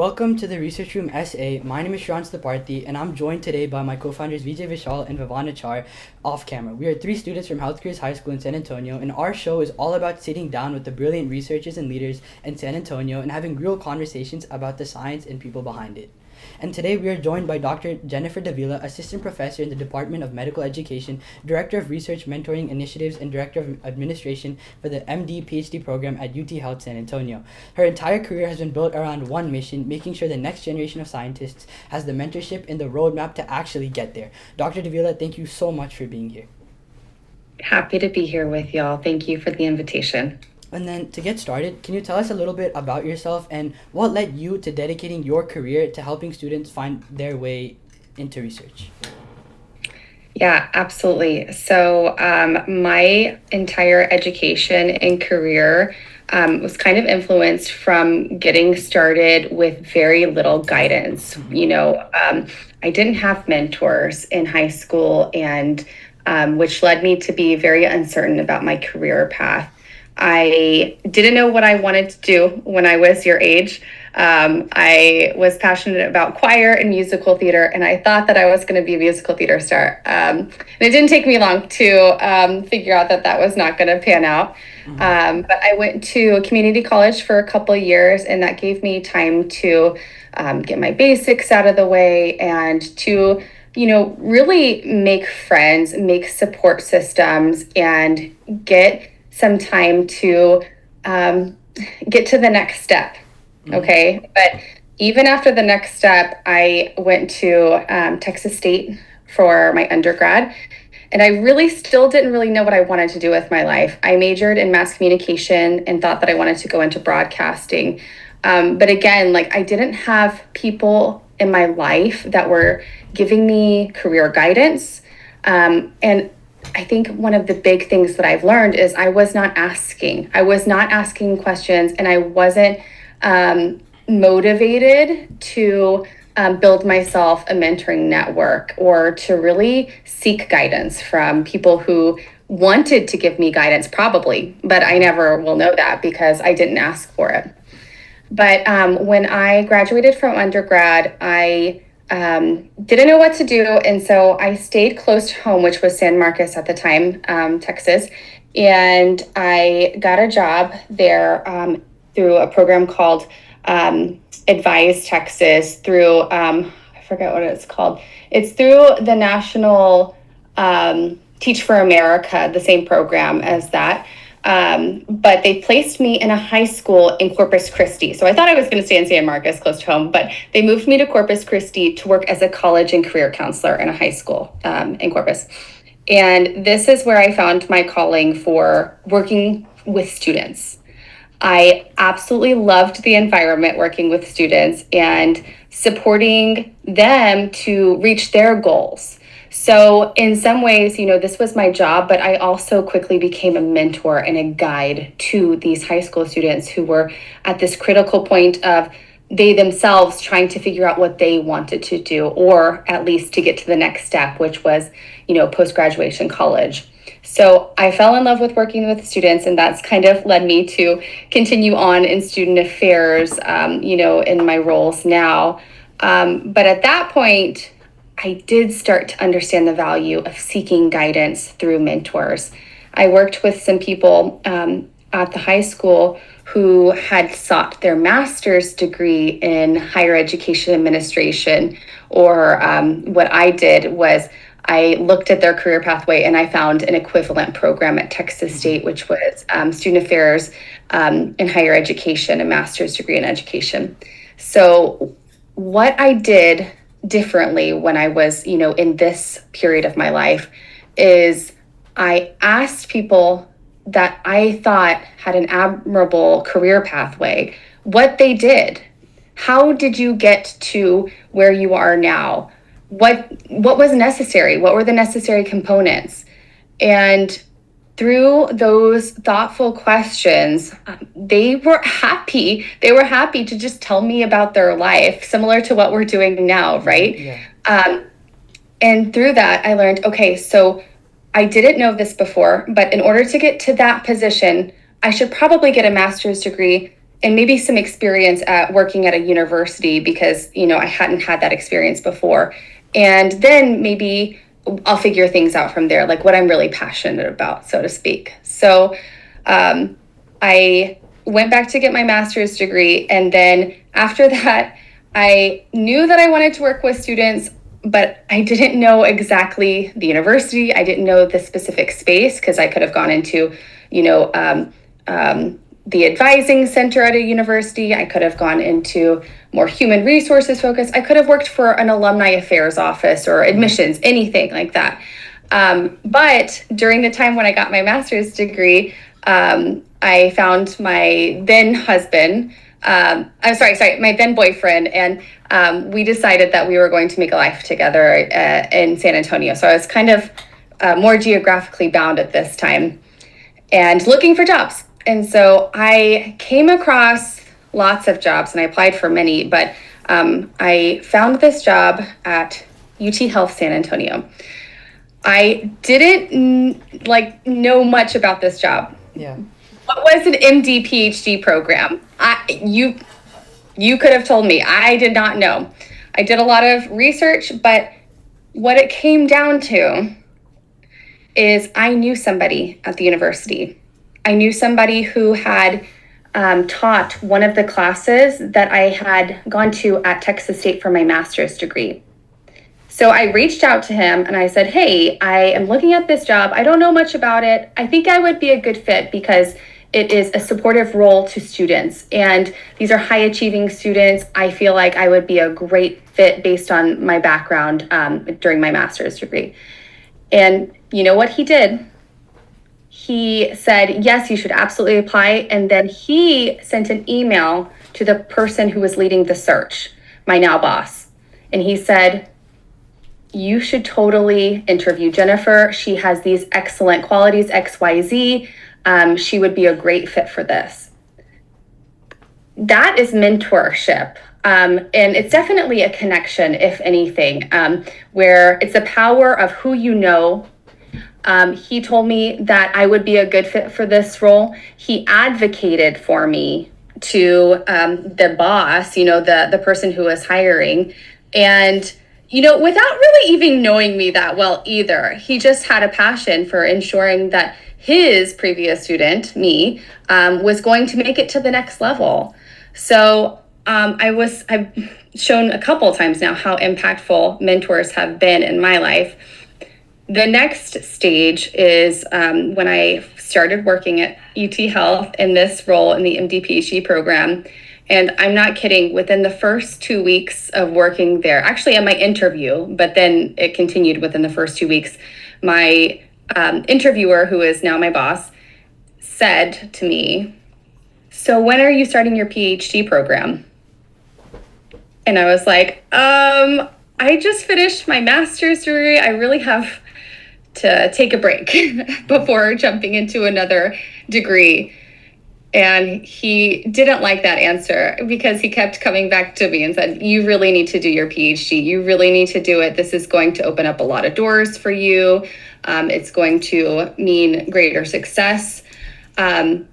Welcome to the Research Room SA. My name is Shriyans Thipparthi, and I'm joined today by my co-founders Vijay, Vishal, and Vivaan Achar off camera. We are three students from Health Careers High School in San Antonio, and our show is all about sitting down with the brilliant researchers and leaders in San Antonio and having real conversations about the science and people behind it. And today we are joined by Dr. Jennifer Davila, Assistant Professor in the Department of Medical Education, Director of Research Mentoring Initiatives, and Director of Administration for the MD-PhD program at UT Health San Antonio. Her entire career has been built around one mission, making sure the next generation of scientists has the mentorship and the roadmap to actually get there. Dr. Davila, thank you so much for being here. Happy to be here with y'all. Thank you for the invitation. And then to get started, can you tell us a little bit about yourself and what led you to dedicating your career to helping students find their way into research? Yeah, absolutely. So my entire education and career was kind of influenced from getting started with very little guidance. I didn't have mentors in high school, and which led me to be very uncertain about my career path. I didn't know what I wanted to do when I was your age. I was passionate about choir and musical theater, and I thought that I was going to be a musical theater star. And it didn't take me long to figure out that was not going to pan out. But I went to a community college for a couple of years, and that gave me time to get my basics out of the way and to really make friends, make support systems, and get some time to get to the next step. Okay. But even after the next step, I went to Texas State for my undergrad, and I really still didn't really know what I wanted to do with my life. I majored in mass communication and thought that I wanted to go into broadcasting. But again, I didn't have people in my life that were giving me career guidance. And I think one of the big things that I've learned is I was not asking questions, and I wasn't motivated to build myself a mentoring network or to really seek guidance from people who wanted to give me guidance, probably, but I never will know that because I didn't ask for it. But when I graduated from undergrad, I didn't know what to do. And so I stayed close to home, which was San Marcos at the time, Texas. And I got a job there through a program called Advise Texas through, I forget what it's called. It's through the National Teach for America, the same program as that. But they placed me in a high school in Corpus Christi. So I thought I was going to stay in San Marcos, close to home, but they moved me to Corpus Christi to work as a college and career counselor in a high school in Corpus. And this is where I found my calling for working with students. I absolutely loved the environment working with students and supporting them to reach their goals. So in some ways, this was my job, but I also quickly became a mentor and a guide to these high school students who were at this critical point of they themselves trying to figure out what they wanted to do, or at least to get to the next step, which was, post-graduation college. So I fell in love with working with students, and that's kind of led me to continue on in student affairs, in my roles now. But at that point, I did start to understand the value of seeking guidance through mentors. I worked with some people at the high school who had sought their master's degree in higher education administration, or what I did was I looked at their career pathway and I found an equivalent program at Texas State, which was student affairs in higher education, a master's degree in education. So what I did differently when I was, in this period of my life is I asked people that I thought had an admirable career pathway what they did. How did you get to where you are now? What was necessary? What were the necessary components? And through those thoughtful questions, they were happy. They were happy to just tell me about their life, similar to what we're doing now, right? Yeah. And through that, I learned, okay, so I didn't know this before, but in order to get to that position, I should probably get a master's degree and maybe some experience at working at a university because, I hadn't had that experience before. And then maybe I'll figure things out from there, like what I'm really passionate about, so to speak. So I went back to get my master's degree. And then after that, I knew that I wanted to work with students, but I didn't know exactly the university. I didn't know the specific space because I could have gone into, the advising center at a university. I could have gone into more human resources focus. I could have worked for an alumni affairs office or admissions, anything like that. But during the time when I got my master's degree, I found my then husband, my then boyfriend, and we decided that we were going to make a life together in San Antonio. So I was kind of more geographically bound at this time and looking for jobs. And so I came across lots of jobs and I applied for many, but I found this job at UT Health San Antonio. I didn't know much about this job. Yeah. What was an MD PhD program? You could have told me. I did not know. I did a lot of research, but what it came down to is I knew somebody at the university. I knew somebody who had taught one of the classes that I had gone to at Texas State for my master's degree. So I reached out to him and I said, hey, I am looking at this job. I don't know much about it. I think I would be a good fit because it is a supportive role to students. And these are high achieving students. I feel like I would be a great fit based on my background during my master's degree. And you know what he did? He said, yes, you should absolutely apply. And then he sent an email to the person who was leading the search, my now boss. And he said, you should totally interview Jennifer. She has these excellent qualities, XYZ. She would be a great fit for this. That is mentorship. And it's definitely a connection, if anything, where it's the power of who you know. He told me that I would be a good fit for this role. He advocated for me to the boss, the person who was hiring. And, without really even knowing me that well either, he just had a passion for ensuring that his previous student, me, was going to make it to the next level. So I've shown a couple times now how impactful mentors have been in my life. The next stage is when I started working at UT Health in this role in the MD PhD program. And I'm not kidding, within the first 2 weeks of working there, actually at my interview, but then it continued within the first 2 weeks, my interviewer, who is now my boss, said to me, so when are you starting your PhD program? And I was like, I just finished my master's degree. I really have to take a break before jumping into another degree. And he didn't like that answer because he kept coming back to me and said, you really need to do your PhD. You really need to do it. This is going to open up a lot of doors for you. It's going to mean greater success. And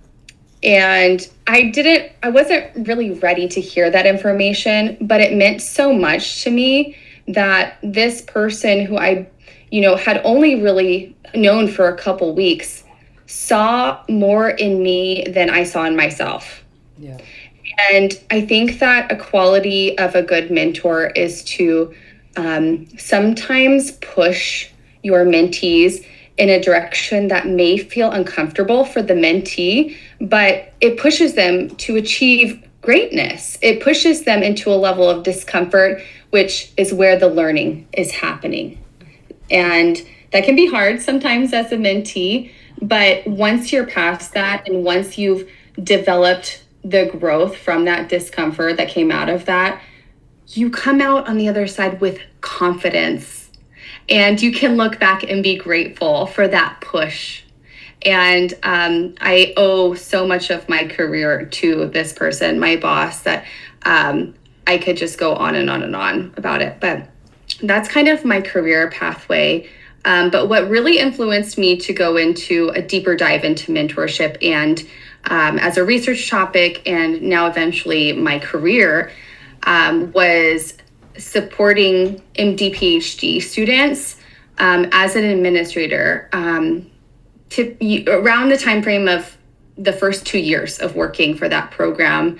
I wasn't really ready to hear that information, but it meant so much to me that this person who I, had only really known for a couple weeks saw more in me than I saw in myself. Yeah. And I think that a quality of a good mentor is to sometimes push your mentees in a direction that may feel uncomfortable for the mentee, but it pushes them to achieve greatness. It pushes them into a level of discomfort, which is where the learning is happening. And that can be hard sometimes as a mentee, but once you're past that and once you've developed the growth from that discomfort that came out of that, you come out on the other side with confidence and you can look back and be grateful for that push. And I owe so much of my career to this person, my boss, that I could just go on and on and on about it. But that's kind of my career pathway. But what really influenced me to go into a deeper dive into mentorship and as a research topic, and now eventually my career, was supporting MD PhD students as an administrator around the time frame of the first 2 years of working for that program.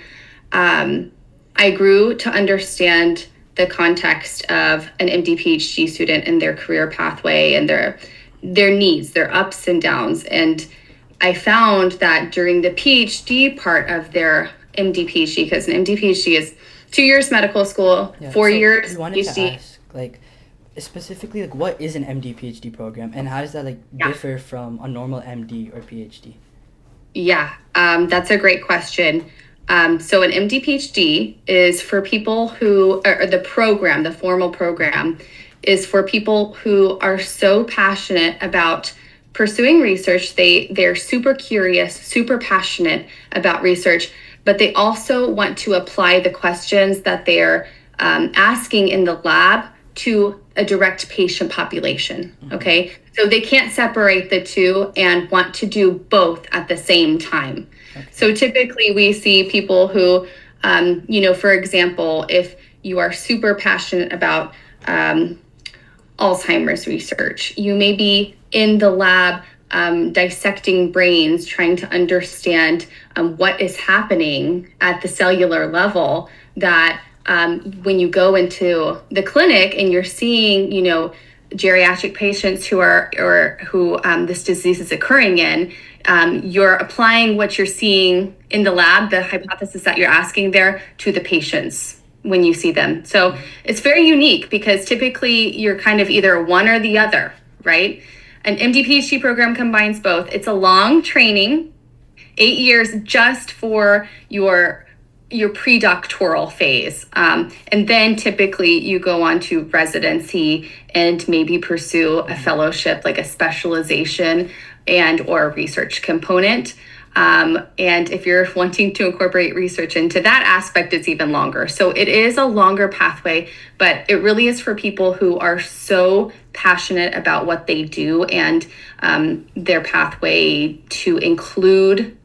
I grew to understand the context of an MD PhD student and their career pathway and their needs, their ups and downs. And I found that during the PhD part of their MD PhD, because an MD PhD is 2 years medical school, 4 years I wanted PhD. to ask, like, specifically, like, what is an MD PhD program, and how does that differ from a normal MD or PhD? Yeah, that's a great question. So an MD PhD is for people who, or the program, the formal program, is for people who are so passionate about pursuing research. They're super curious, super passionate about research, but they also want to apply the questions that they're asking in the lab to a direct patient population. Okay, so they can't separate the two and want to do both at the same time. Okay. So typically we see people who, for example, if you are super passionate about Alzheimer's research, you may be in the lab dissecting brains, trying to understand what is happening at the cellular level, that when you go into the clinic and you're seeing, geriatric patients who this disease is occurring in, you're applying what you're seeing in the lab, the hypothesis that you're asking there, to the patients when you see them. So it's very unique because typically you're kind of either one or the other, right? An MD PhD program combines both. It's a long training, 8 years just for your pre-doctoral phase. And then typically you go on to residency and maybe pursue a fellowship, like a specialization and or a research component. And if you're wanting to incorporate research into that aspect, it's even longer. So it is a longer pathway, but it really is for people who are so passionate about what they do and their pathway to include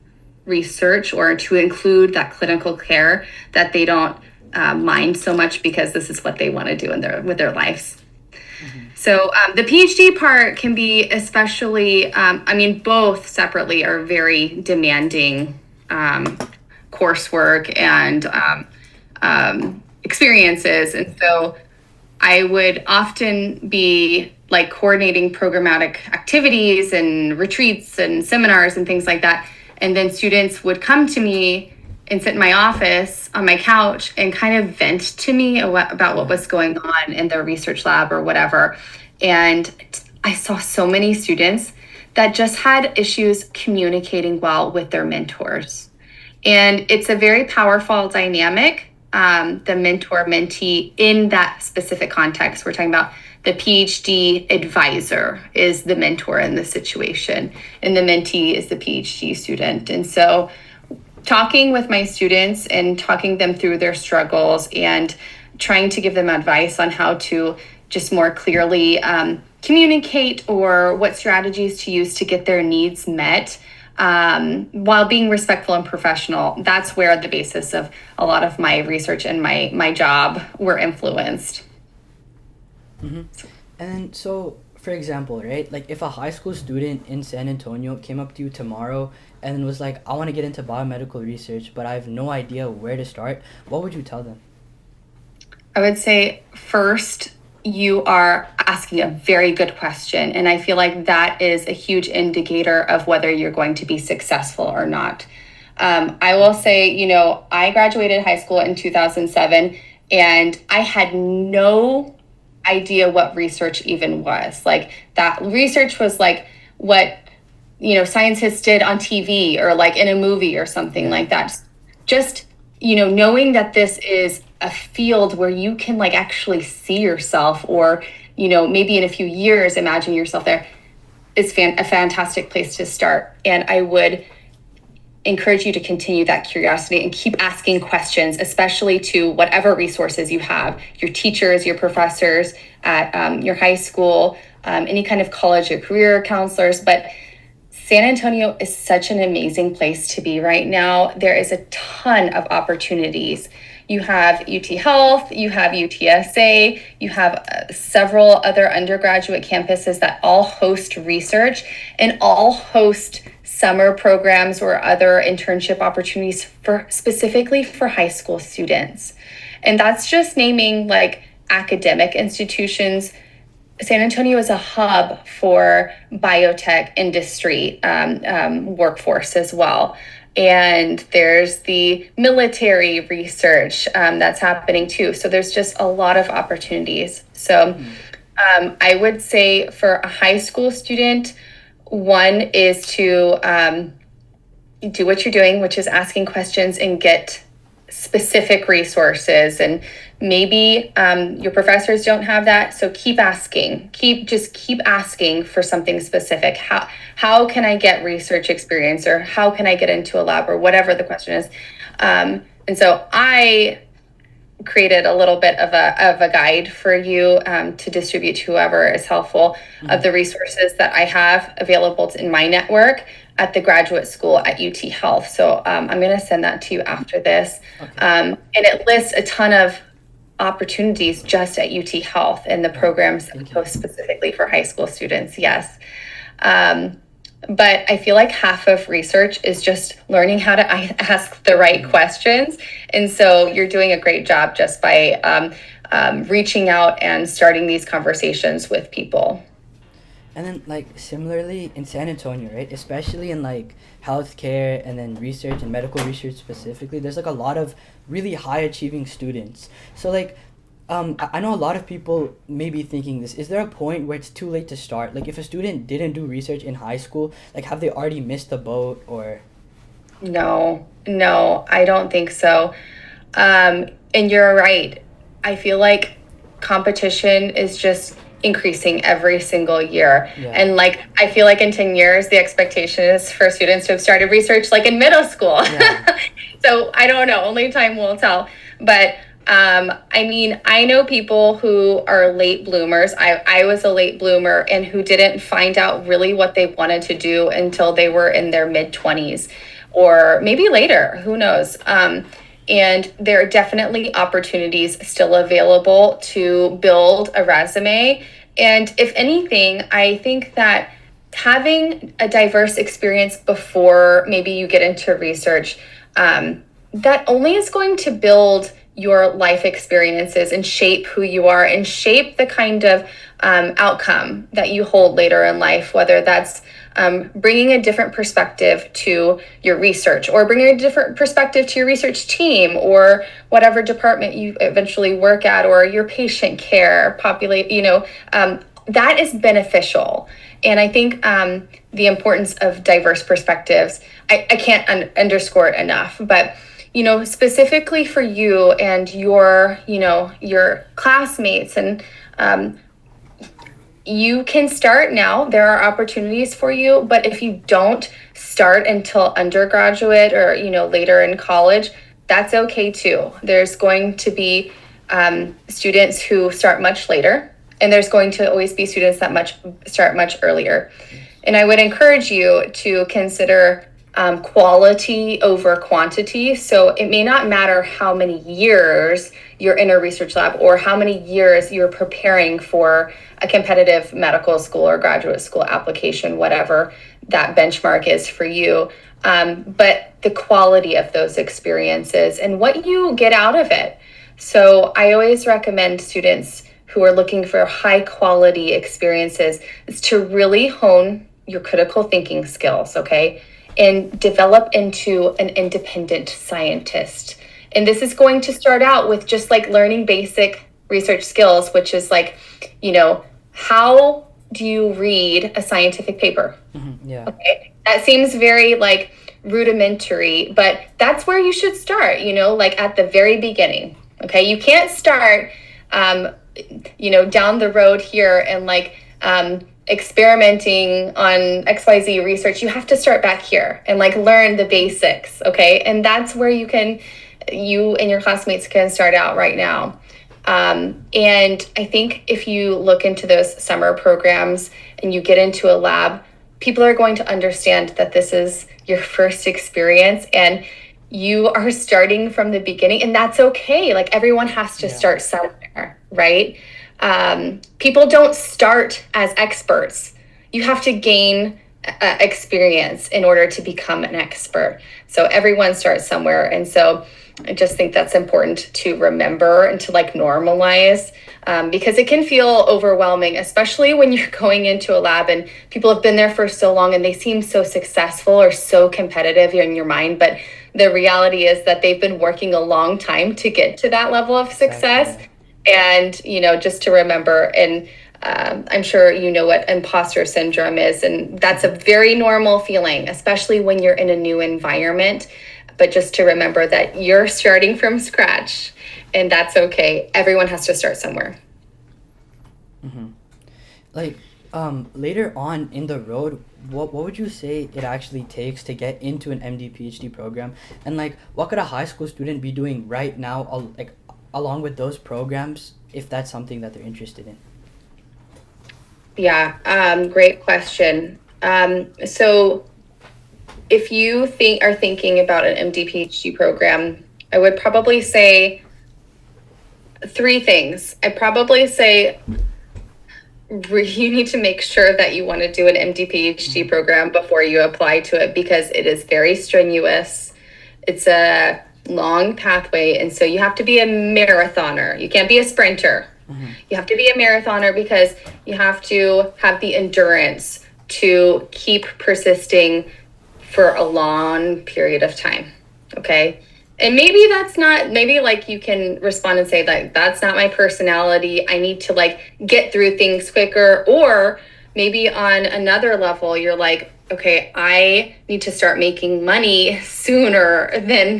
research or to include that clinical care, that they don't mind so much because this is what they want to do with their lives. So the PhD part can be especially, both separately are very demanding coursework and experiences. And so I would often be like coordinating programmatic activities and retreats and seminars and things like that. And then students would come to me and sit in my office on my couch and kind of vent to me about what was going on in their research lab or whatever. And I saw so many students that just had issues communicating well with their mentors. And it's a very powerful dynamic, the mentor-mentee in that specific context. We're talking about the PhD advisor is the mentor in the situation, and the mentee is the PhD student. And so talking with my students and talking them through their struggles and trying to give them advice on how to just more clearly communicate or what strategies to use to get their needs met while being respectful and professional. That's where the basis of a lot of my research and my job were influenced. Mm-hmm. And so, for example, right, like if a high school student in San Antonio came up to you tomorrow and was like, I want to get into biomedical research, but I have no idea where to start, what would you tell them? I would say, first, you are asking a very good question. And I feel like that is a huge indicator of whether you're going to be successful or not. I will say, I graduated high school in 2007, and I had no idea what research even was. Like, that research was like what, scientists did on TV or like in a movie or something like that. Just, knowing that this is a field where you can like actually see yourself, or, maybe in a few years, imagine yourself there, is a fantastic place to start. And I would encourage you to continue that curiosity and keep asking questions, especially to whatever resources you have, your teachers, your professors at your high school, any kind of college or career counselors. But San Antonio is such an amazing place to be right now. There is a ton of opportunities. You have UT Health, you have UTSA, you have several other undergraduate campuses that all host research and all host summer programs or other internship opportunities for specifically for high school students. And that's just naming like academic institutions. San Antonio is a hub for biotech industry workforce as well. And there's the military research that's happening too. So there's just a lot of opportunities. So I would say for a high school student, one is to do what you're doing, which is asking questions and get specific resources. And maybe your professors don't have that, so keep asking. Keep asking for something specific. How can I get research experience, or how can I get into a lab, or whatever the question is. And so I created a little bit of a guide for you to distribute to whoever is helpful of the resources that I have available in my network at the graduate school at UT Health. So I'm going to send that to you after this. Okay. And it lists a ton of opportunities just at UT Health and the programs specifically for high school students. Yes. But I feel like half of research is just learning how to ask the right questions. And so you're doing a great job just by reaching out and starting these conversations with people. And then, like, similarly in San Antonio, right, especially in, like, healthcare and then research and medical research specifically, there's, like, a lot of really high-achieving students. So, like, I know a lot of people may be thinking this. Is there a point where it's too late to start? Like, if a student didn't do research in high school, like, have they already missed the boat, or? No, I don't think so. And you're right. I feel like competition is just increasing every single year. Yeah. And like, I feel like in 10 years, the expectation is for students to have started research like in middle school. Yeah. So I don't know, only time will tell. But I mean, I know people who are late bloomers. I was a late bloomer, and who didn't find out really what they wanted to do until they were in their mid-20s or maybe later, who knows. And there are definitely opportunities still available to build a resume. And if anything, I think that having a diverse experience before maybe you get into research, that only is going to build your life experiences and shape who you are and shape the kind of outcome that you hold later in life, whether that's bringing a different perspective to your research, or bringing a different perspective to your research team, or whatever department you eventually work at, or your patient care that is beneficial. And I think the importance of diverse perspectives, I can't underscore it enough, but specifically for you and your classmates, and you can start now. There are opportunities for you, but if you don't start until undergraduate or, later in college, that's okay too. There's going to be students who start much later, and there's going to always be students that start much earlier. And I would encourage you to consider quality over quantity. So it may not matter how many years you're in a research lab, or how many years you're preparing for a competitive medical school or graduate school application, whatever that benchmark is for you. But the quality of those experiences and what you get out of it. So I always recommend students who are looking for high quality experiences is to really hone your critical thinking skills, okay? And develop into an independent scientist. And this is going to start out with just like learning basic research skills, which is like, how do you read a scientific paper? Mm-hmm, yeah. Okay. That seems very like rudimentary, but that's where you should start, like at the very beginning. Okay. You can't start, down the road here and like, experimenting on XYZ research. You have to start back here and like learn the basics. Okay. And that's where you and your classmates can start out right now. And I think if you look into those summer programs and you get into a lab, people are going to understand that this is your first experience and you are starting from the beginning, and that's okay. Like, everyone has to start somewhere, right? People don't start as experts. You have to gain experience in order to become an expert. So everyone starts somewhere. And so I just think that's important to remember and to like normalize, because it can feel overwhelming, especially when you're going into a lab and people have been there for so long and they seem so successful or so competitive in your mind. But the reality is that they've been working a long time to get to that level of success. Exactly. And, just to remember, and I'm sure you know what imposter syndrome is, and that's a very normal feeling, especially when you're in a new environment. But just to remember that you're starting from scratch, and that's okay. Everyone has to start somewhere. Like, later on in the road, what would you say it actually takes to get into an MD PhD program? And like, what could a high school student be doing right now, along with those programs, if that's something that they're interested in? Yeah, great question. So if you are thinking about an MD PhD program, I would probably say three things. I'd probably say you need to make sure that you want to do an MD PhD program before you apply to it, because it is very strenuous. It's a long pathway, and so you have to be a marathoner. You can't be a sprinter. You have to be a marathoner because you have to have the endurance to keep persisting for a long period of time. Okay. And maybe like you can respond and say like, that's not my personality. I need to like get through things quicker. Or maybe on another level, you're like, okay, I need to start making money sooner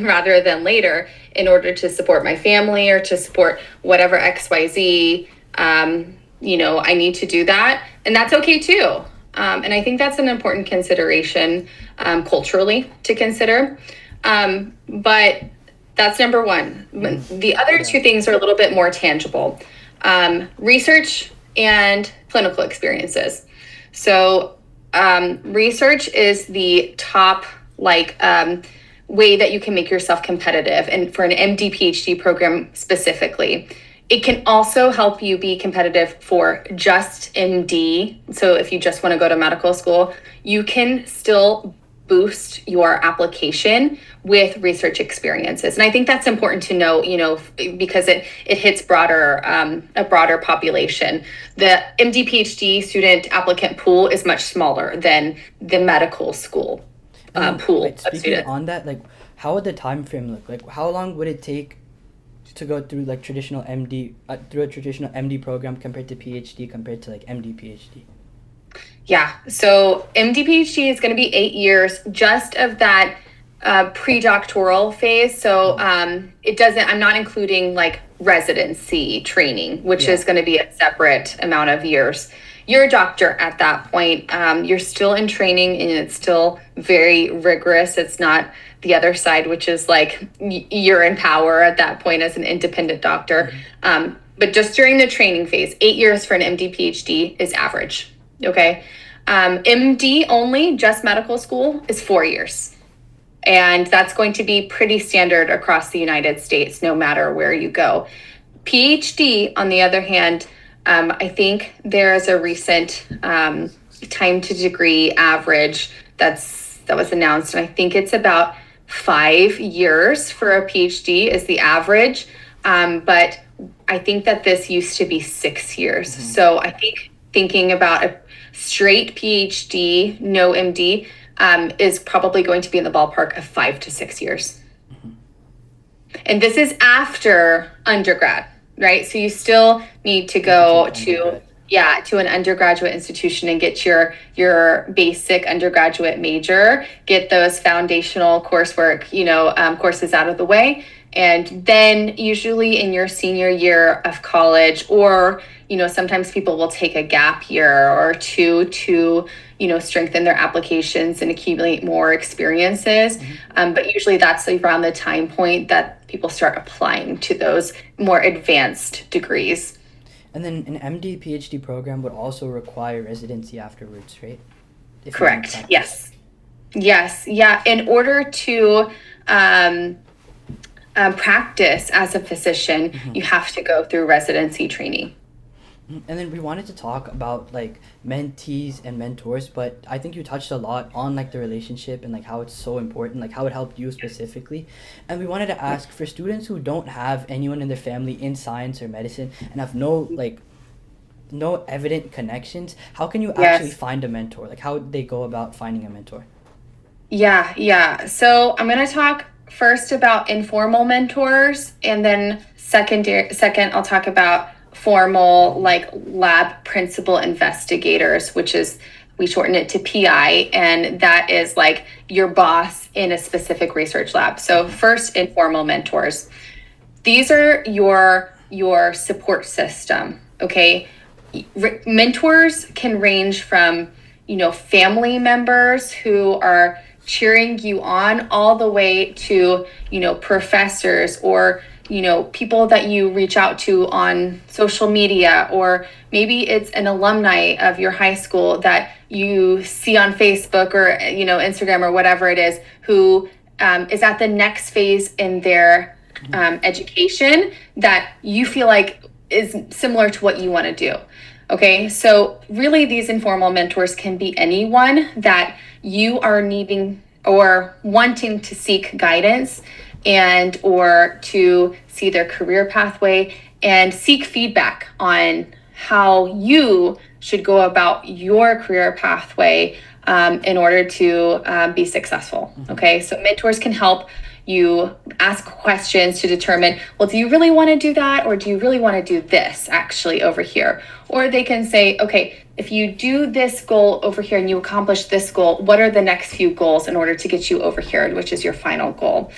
rather than later in order to support my family or to support whatever XYZ, I need to do that. And that's okay too. And I think that's an important consideration culturally to consider. But that's number one. The other two things are a little bit more tangible. Research and clinical experiences. So research is the top way that you can make yourself competitive, and for an MD PhD program specifically. It can also help you be competitive for just MD. So if you just want to go to medical school, you can still boost your application with research experiences. And I think that's important to know, because it hits a broader population. The MD PhD student applicant pool is much smaller than the medical school pool of students. On that, like, how would the time frame look? Like, how long would it take to go through like traditional MD through a traditional MD program compared to PhD compared to like MD PhD? Yeah, so MD PhD is going to be 8 years just of that pre-doctoral phase. So I'm not including like residency training, which is going to be a separate amount of years. You're a doctor at that point. You're still in training, and it's still very rigorous. It's not the other side, which is like you're in power at that point as an independent doctor. But just during the training phase, 8 years for an MD PhD is average. Okay. MD only, just medical school, is 4 years. And that's going to be pretty standard across the United States, no matter where you go. PhD, on the other hand, I think there is a recent time to degree average that was announced, and I think it's about 5 years for a PhD is the average. But I think that this used to be 6 years. So I think thinking about a straight PhD, no MD, is probably going to be in the ballpark of 5 to 6 years. And this is after undergrad, right? So you still need to go to an undergraduate institution and get your basic undergraduate major, get those foundational coursework, courses out of the way. And then usually in your senior year of college, or, sometimes people will take a gap year or two to, strengthen their applications and accumulate more experiences. But usually that's around the time point that people start applying to those more advanced degrees. And then an MD PhD program would also require residency afterwards, right? if you can Correct. practice? Yes. Yeah. In order to practice as a physician, you have to go through residency training. And then we wanted to talk about like mentees and mentors, but I think you touched a lot on like the relationship and like how it's so important, like how it helped you specifically. And we wanted to ask for students who don't have anyone in their family in science or medicine and have no evident connections, how can you actually find a mentor? Like how would they go about finding a mentor? So I'm going to talk first about informal mentors, and then second I'll talk about formal, like lab principal investigators, which is, we shorten it to PI, and that is like your boss in a specific research lab. So first, informal mentors. These are your support system, okay? Mentors can range from, family members who are cheering you on, all the way to, professors or, people that you reach out to on social media, or maybe it's an alumni of your high school that you see on Facebook or, Instagram or whatever it is, who is at the next phase in their education that you feel like is similar to what you want to do. Okay, so really these informal mentors can be anyone that you are needing or wanting to seek guidance and or to see their career pathway and seek feedback on how you should go about your career pathway in order to be successful. Okay, so mentors can help you ask questions to determine, well, do you really want to do that? Or do you really want to do this actually over here? Or they can say, okay, if you do this goal over here and you accomplish this goal, what are the next few goals in order to get you over here, which is your final goal?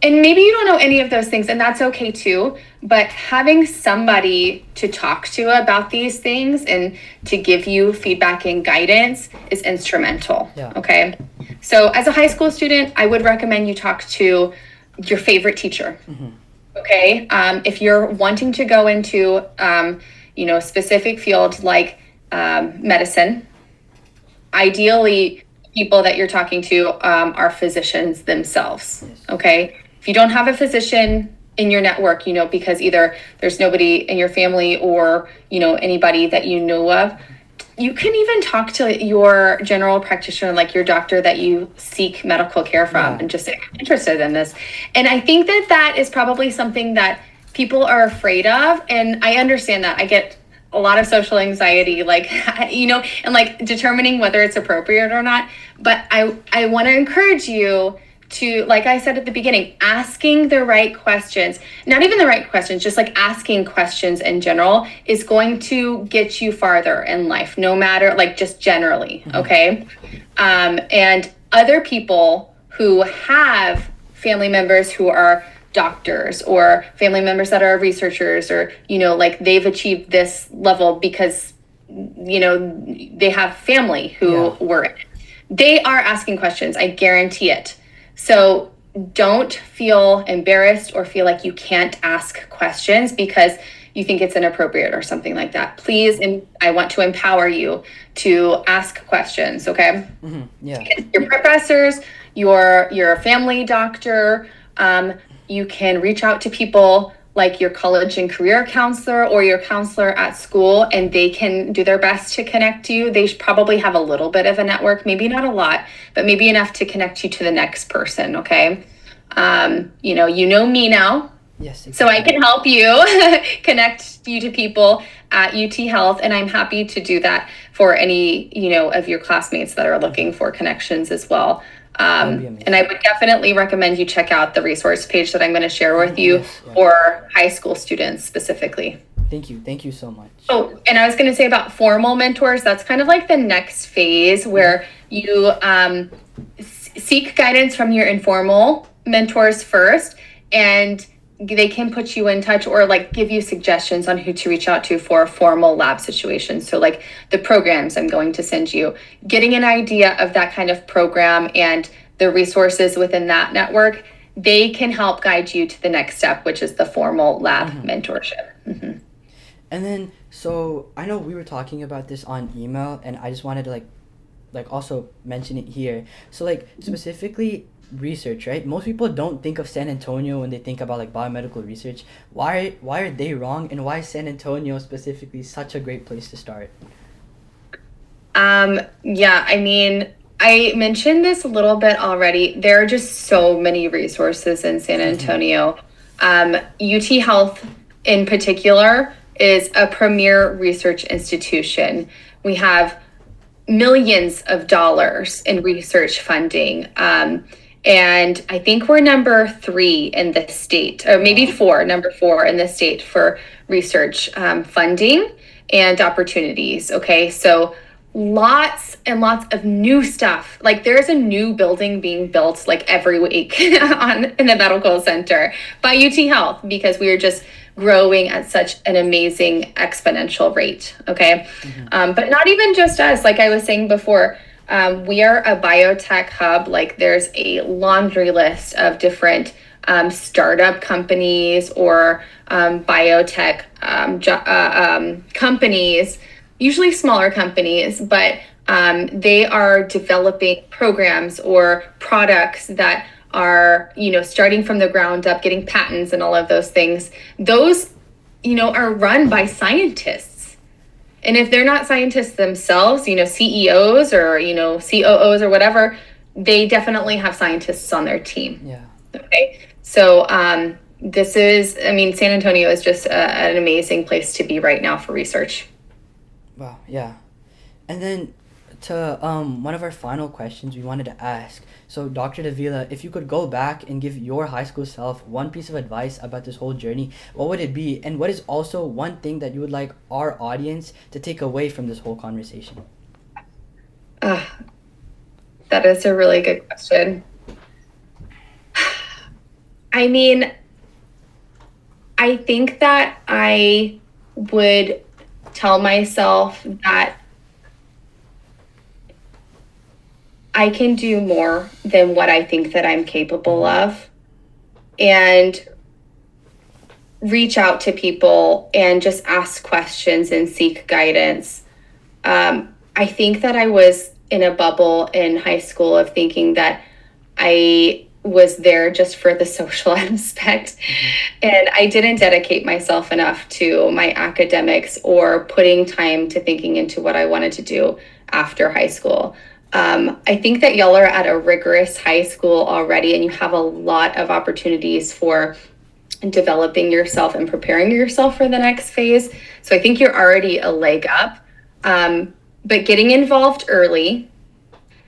And maybe you don't know any of those things, and that's okay too, but having somebody to talk to about these things and to give you feedback and guidance is instrumental. Yeah. Okay. So as a high school student, I would recommend you talk to your favorite teacher. Okay. If you're wanting to go into, a specific field like medicine, ideally people that you're talking to are physicians themselves. Okay. If you don't have a physician in your network, because either there's nobody in your family or, anybody that you know of, you can even talk to your general practitioner, like your doctor that you seek medical care from, and just say, I'm interested in this. And I think that is probably something that people are afraid of. And I understand that. I get a lot of social anxiety, like, and like determining whether it's appropriate or not. But I want to encourage you to, like I said at the beginning, asking the right questions, not even the right questions, just like asking questions in general is going to get you farther in life, no matter, like, just generally. Okay. And other people who have family members who are doctors or family members that are researchers, or, like they've achieved this level because, they have family who were in it. They are asking questions. I guarantee it. So don't feel embarrassed or feel like you can't ask questions because you think it's inappropriate or something like that. Please, and I want to empower you to ask questions, okay? Your professors, your family doctor, you can reach out to people like your college and career counselor or your counselor at school, and they can do their best to connect you. They probably have a little bit of a network, maybe not a lot, but maybe enough to connect you to the next person, okay? You know me now. Yes, exactly. So I can help you connect you to people at UT Health, and I'm happy to do that for any, of your classmates that are looking for connections as well. And I would definitely recommend you check out the resource page that I'm going to share with you for high school students specifically. Thank you so much. Oh, and I was going to say about formal mentors, that's kind of like the next phase where you seek guidance from your informal mentors first, and they can put you in touch or like give you suggestions on who to reach out to for formal lab situations. So like the programs I'm going to send you, getting an idea of that kind of program and the resources within that network, they can help guide you to the next step, which is the formal lab mentorship. And then, so I know we were talking about this on email, and I just wanted to like like also mention it here. So like specifically research, right? Most people don't think of San Antonio when they think about like biomedical research. Why are they wrong, and why is San Antonio specifically such a great place to start? Yeah, I mean, I mentioned this a little bit already. There are just so many resources in San Antonio. UT Health in particular is a premier research institution. We have millions of dollars in research funding. And I think we're number 3 in the state, or maybe number 4 in the state for research funding and opportunities. Okay, so lots and lots of new stuff. Like there's a new building being built like every week in the medical center by UT Health, because we are just growing at such an amazing exponential rate. Okay. But not even just us. Like I was saying before, we are a biotech hub. Like there's a laundry list of different startup companies or biotech companies, usually smaller companies, but they are developing programs or products that are, starting from the ground up, getting patents and all of those things. Those, are run by scientists. And if they're not scientists themselves, CEOs or, COOs or whatever, they definitely have scientists on their team. Yeah. Okay. So San Antonio is just an amazing place to be right now for research. Wow, yeah. And then to one of our final questions we wanted to ask. So Dr. Davila, if you could go back and give your high school self one piece of advice about this whole journey, what would it be? And what is also one thing that you would like our audience to take away from this whole conversation? That is a really good question. I mean, I think that I would tell myself that I can do more than what I think that I'm capable of, and reach out to people and just ask questions and seek guidance. I think that I was in a bubble in high school of thinking that I was there just for the social aspect. And I didn't dedicate myself enough to my academics or putting time to thinking into what I wanted to do after high school. I think that y'all are at a rigorous high school already, and you have a lot of opportunities for developing yourself and preparing yourself for the next phase. So I think you're already a leg up. But getting involved early.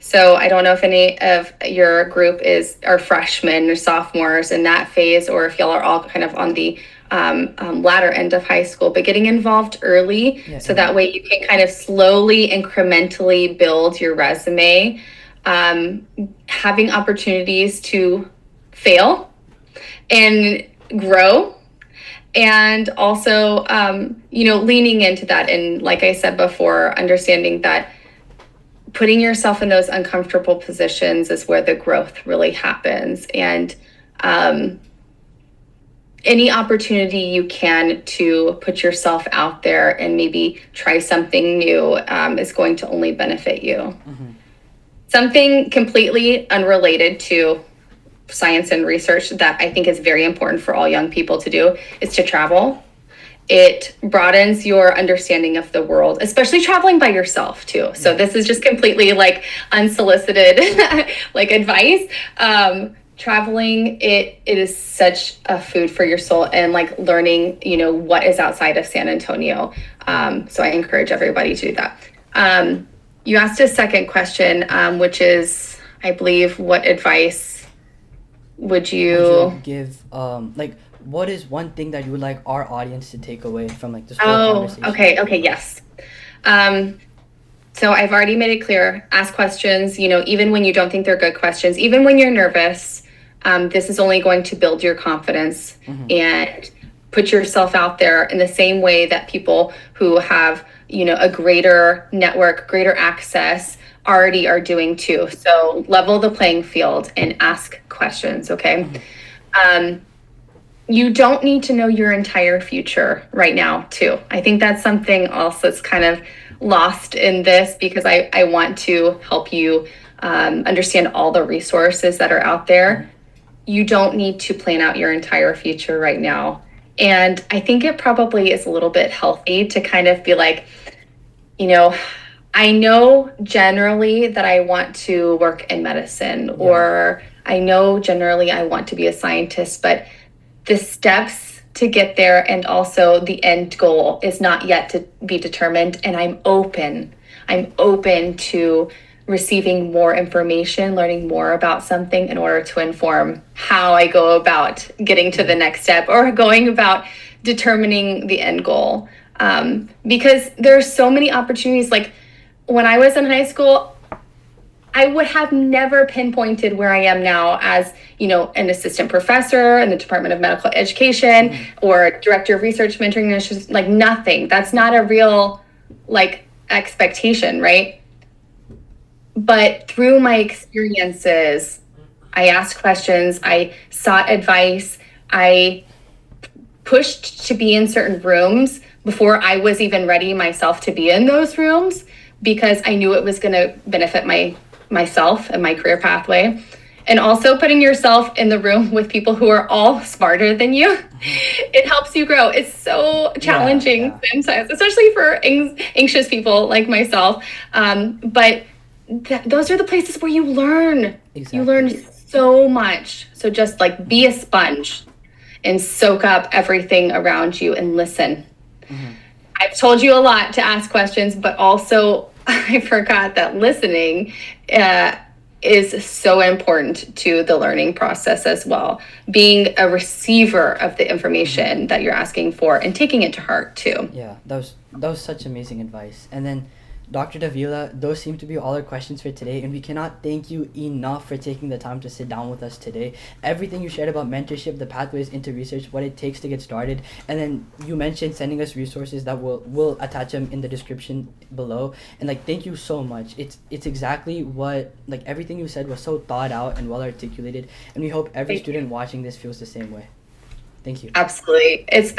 So I don't know if any of your group are freshmen or sophomores in that phase, or if y'all are all kind of on the latter end of high school, but getting involved early, so that way you can kind of slowly, incrementally build your resume, having opportunities to fail and grow. And also, leaning into that. And like I said before, understanding that putting yourself in those uncomfortable positions is where the growth really happens. And any opportunity you can to put yourself out there and maybe try something new is going to only benefit you. Mm-hmm. Something completely unrelated to science and research that I think is very important for all young people to do is to travel. It broadens your understanding of the world, especially traveling by yourself too. So this is just completely like unsolicited like advice. Traveling, it is such a food for your soul, and like learning, what is outside of San Antonio. So I encourage everybody to do that. You asked a second question, which is, I believe, what advice would you give? What is one thing that you would like our audience to take away from like this whole conversation? Okay, yes. So I've already made it clear, ask questions, even when you don't think they're good questions, even when you're nervous. This is only going to build your confidence and put yourself out there in the same way that people who have, a greater network, greater access already are doing too. So level the playing field and ask questions, okay? You don't need to know your entire future right now too. I think that's something else that's kind of lost in this because I want to help you understand all the resources that are out there. You don't need to plan out your entire future right now. And I think it probably is a little bit healthy to kind of be like, I know generally that I want to work in medicine, or I know generally I want to be a scientist, but the steps to get there and also the end goal is not yet to be determined. And I'm open to receiving more information, learning more about something in order to inform how I go about getting to the next step or going about determining the end goal. Because there's so many opportunities. Like when I was in high school, I would have never pinpointed where I am now as, an assistant professor in the Department of Medical Education or director of research mentoring. It's just like nothing. That's not a real expectation, right? But through my experiences, I asked questions, I sought advice, I pushed to be in certain rooms before I was even ready myself to be in those rooms, because I knew it was going to benefit myself and my career pathway. And also putting yourself in the room with people who are all smarter than you, it helps you grow. It's so challenging sometimes, especially for anxious people like myself. But those are the places where you learn. Exactly. You learn so much. So just be a sponge and soak up everything around you and listen. Mm-hmm. I've told you a lot to ask questions, but also I forgot that listening is so important to the learning process as well. Being a receiver of the information that you're asking for and taking it to heart too. Yeah, that was such amazing advice. And then Dr. Davila, those seem to be all our questions for today, and we cannot thank you enough for taking the time to sit down with us today. Everything you shared about mentorship, the pathways into research, what it takes to get started, and then you mentioned sending us resources that we'll attach them in the description below. And thank you so much. It's exactly what everything you said was so thought out and well articulated, and we hope every student watching this feels the same way. Thank you. Absolutely. It's